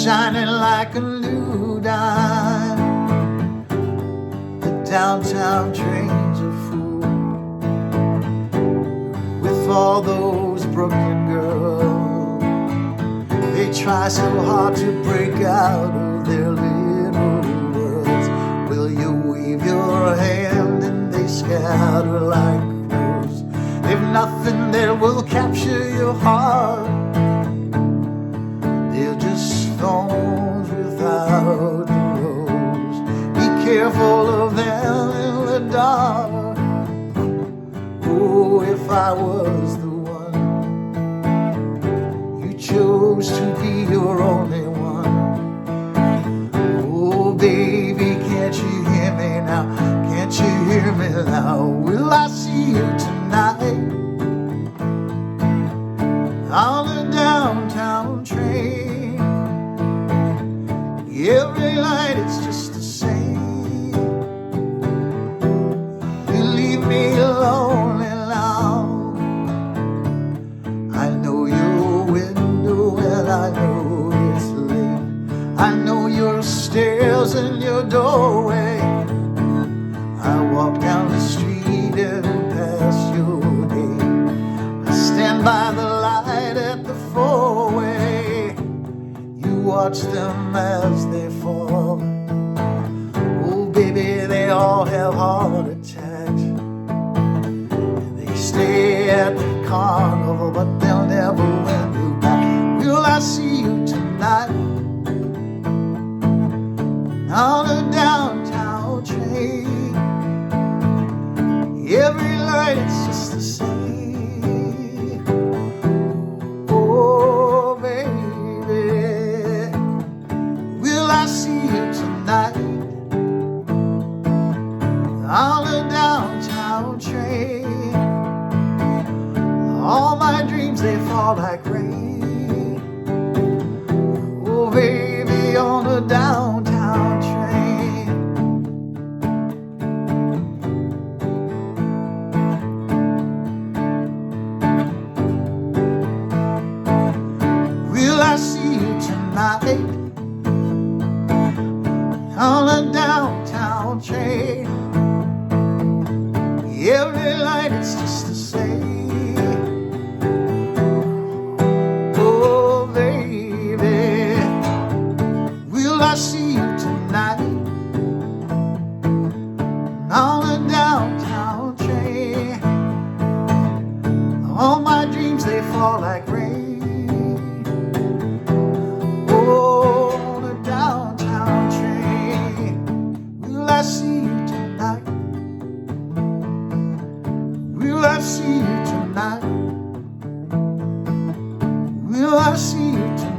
shining like a new dime. The downtown trains are full with all those Brooklyn girls. They try so hard to break out of their little worlds. Will you wave your hand and they scatter like crows? They've nothing that will capture your heart. They're just thorns without the rose. Be careful of them in the dark. Oh, if I was the one you chose to be your only one. Oh, baby, can't you hear me now? Can't you hear me now? Will I see you tonight on the downtown train? Every night it's just the same. You leave me lonely now. I know your window and I know it's late. I know your stairs and your doorway. I walk down the street and pass your gate. I stand by the light at the four-way. You watch them as they fall. Oh, baby, they all have heart attacks. They stay at the carnival, but they'll never win you back. Will I see you tonight on a downtown train? Every night it's just the same. Oh, baby, will I see you tonight on a downtown train? All my dreams, they fall like rain. Oh, baby, on a downtown train. Will I see you tonight on a downtown train? Every night it's just the same. Oh, baby, will I see you tonight on a downtown train? All my dreams, they fall like rain. Oh, on a downtown train. Will I see you tonight? Will I see you tonight? Will I see you tonight?